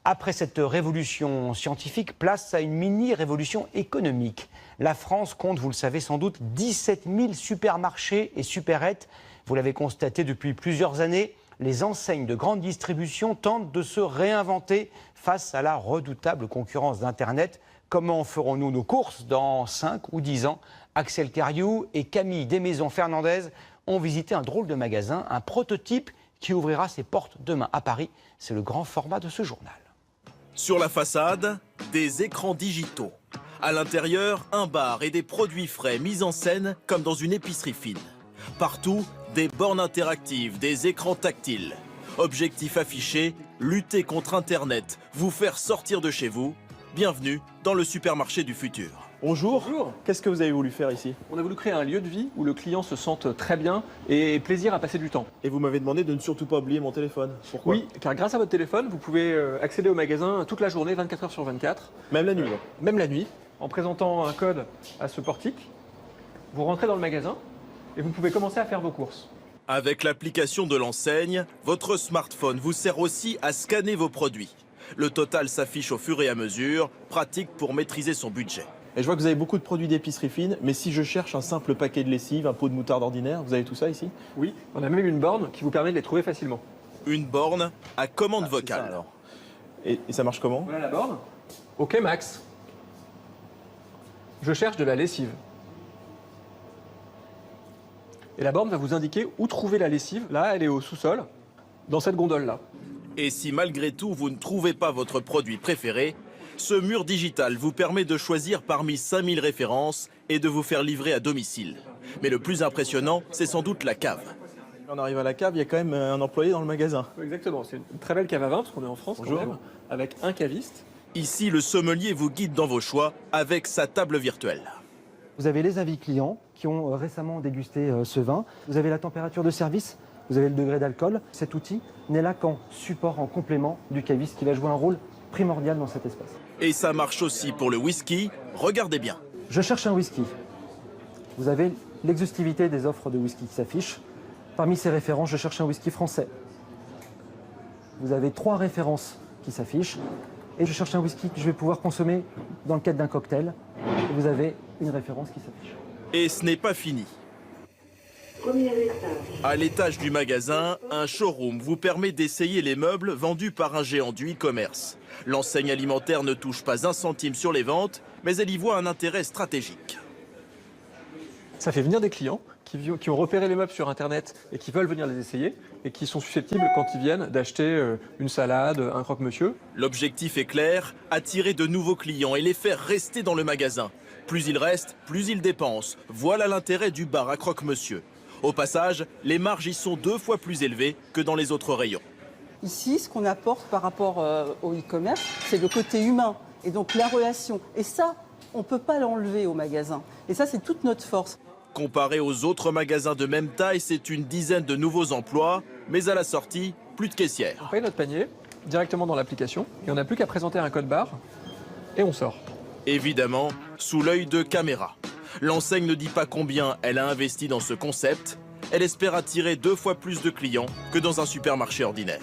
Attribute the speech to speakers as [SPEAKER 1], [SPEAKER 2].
[SPEAKER 1] Après cette révolution scientifique, place à une mini-révolution économique. La France compte, vous le savez sans doute, 17 000 supermarchés et supérettes. Vous l'avez constaté depuis plusieurs années, les enseignes de grande distribution tentent de se réinventer face à la redoutable concurrence d'Internet. Comment ferons-nous nos courses dans 5 ou 10 ans? Axel Cariou et Camille Desmaisons-Fernandez ont visité un drôle de magasin, un prototype qui ouvrira ses portes demain à Paris. C'est le grand format de ce journal.
[SPEAKER 2] Sur la façade, des écrans digitaux. À l'intérieur, un bar et des produits frais mis en scène comme dans une épicerie fine. Partout, des bornes interactives, des écrans tactiles. Objectif affiché, lutter contre Internet, vous faire sortir de chez vous. Bienvenue dans le supermarché du futur.
[SPEAKER 3] Bonjour.
[SPEAKER 4] Bonjour.
[SPEAKER 3] Qu'est-ce que vous avez voulu faire ici?
[SPEAKER 4] On a voulu créer un lieu de vie où le client se sente très bien et ait plaisir à passer du temps.
[SPEAKER 3] Et vous m'avez demandé de ne surtout pas oublier mon téléphone. Pourquoi?
[SPEAKER 4] Oui, car grâce à votre téléphone, vous pouvez accéder au magasin toute la journée, 24 heures sur 24.
[SPEAKER 3] Même la nuit.
[SPEAKER 4] Même la nuit. En présentant un code à ce portique, vous rentrez dans le magasin et vous pouvez commencer à faire vos courses.
[SPEAKER 2] Avec l'application de l'enseigne, votre smartphone vous sert aussi à scanner vos produits. Le total s'affiche au fur et à mesure, pratique pour maîtriser son budget.
[SPEAKER 3] Et je vois que vous avez beaucoup de produits d'épicerie fine, mais si je cherche un simple paquet de lessive, un pot de moutarde ordinaire, vous avez tout ça ici?
[SPEAKER 4] Oui, on a même une borne qui vous permet de les trouver facilement.
[SPEAKER 2] Une borne à commande
[SPEAKER 3] C'est
[SPEAKER 2] vocale.
[SPEAKER 3] ça, alors. Et ça marche comment?
[SPEAKER 4] Voilà la borne. OK Max. Je cherche de la lessive. Et la borne va vous indiquer où trouver la lessive. Là, elle est au sous-sol, dans cette gondole-là.
[SPEAKER 2] Et si malgré tout vous ne trouvez pas votre produit préféré, ce mur digital vous permet de choisir parmi 5000 références et de vous faire livrer à domicile. Mais le plus impressionnant, c'est sans doute la cave.
[SPEAKER 3] Quand on arrive à la cave, il y a quand même un employé dans le magasin.
[SPEAKER 4] Exactement, c'est une très belle cave à vin, parce qu'on est en France
[SPEAKER 3] Bonjour.
[SPEAKER 4] quand même, avec un caviste.
[SPEAKER 2] Ici, le sommelier vous guide dans vos choix avec sa table virtuelle.
[SPEAKER 5] Vous avez les avis clients qui ont récemment dégusté ce vin. Vous avez la température de service, vous avez le degré d'alcool. Cet outil n'est là qu'en support, en complément du caviste qui va jouer un rôle primordial dans cet espace.
[SPEAKER 2] Et ça marche aussi pour le whisky. Regardez bien.
[SPEAKER 5] Je cherche un whisky. Vous avez l'exhaustivité des offres de whisky qui s'affichent. Parmi ces références, je cherche un whisky français. Vous avez 3 références qui s'affichent. Et je cherche un whisky que je vais pouvoir consommer dans le cadre d'un cocktail. Et vous avez une référence qui s'affiche.
[SPEAKER 2] Et ce n'est pas fini. À l'étage du magasin, un showroom vous permet d'essayer les meubles vendus par un géant du e-commerce. L'enseigne alimentaire ne touche pas un centime sur les ventes, mais elle y voit un intérêt stratégique.
[SPEAKER 4] Ça fait venir des clients qui ont repéré les meubles sur Internet et qui veulent venir les essayer et qui sont susceptibles, quand ils viennent, d'acheter une salade, un croque-monsieur.
[SPEAKER 2] L'objectif est clair, attirer de nouveaux clients et les faire rester dans le magasin. Plus ils restent, plus ils dépensent. Voilà l'intérêt du bar à croque-monsieur. Au passage, les marges y sont 2 fois plus élevées que dans les autres rayons.
[SPEAKER 6] Ici, ce qu'on apporte par rapport au e-commerce, c'est le côté humain et donc la relation. Et ça, on ne peut pas l'enlever au magasin. Et ça, c'est toute notre force.
[SPEAKER 2] Comparé aux autres magasins de même taille, c'est une dizaine de nouveaux emplois, mais à la sortie, plus de caissières.
[SPEAKER 4] On paye notre panier directement dans l'application et on n'a plus qu'à présenter un code barre et on sort.
[SPEAKER 2] Évidemment, sous l'œil de caméra. L'enseigne ne dit pas combien elle a investi dans ce concept. Elle espère attirer 2 fois plus de clients que dans un supermarché ordinaire.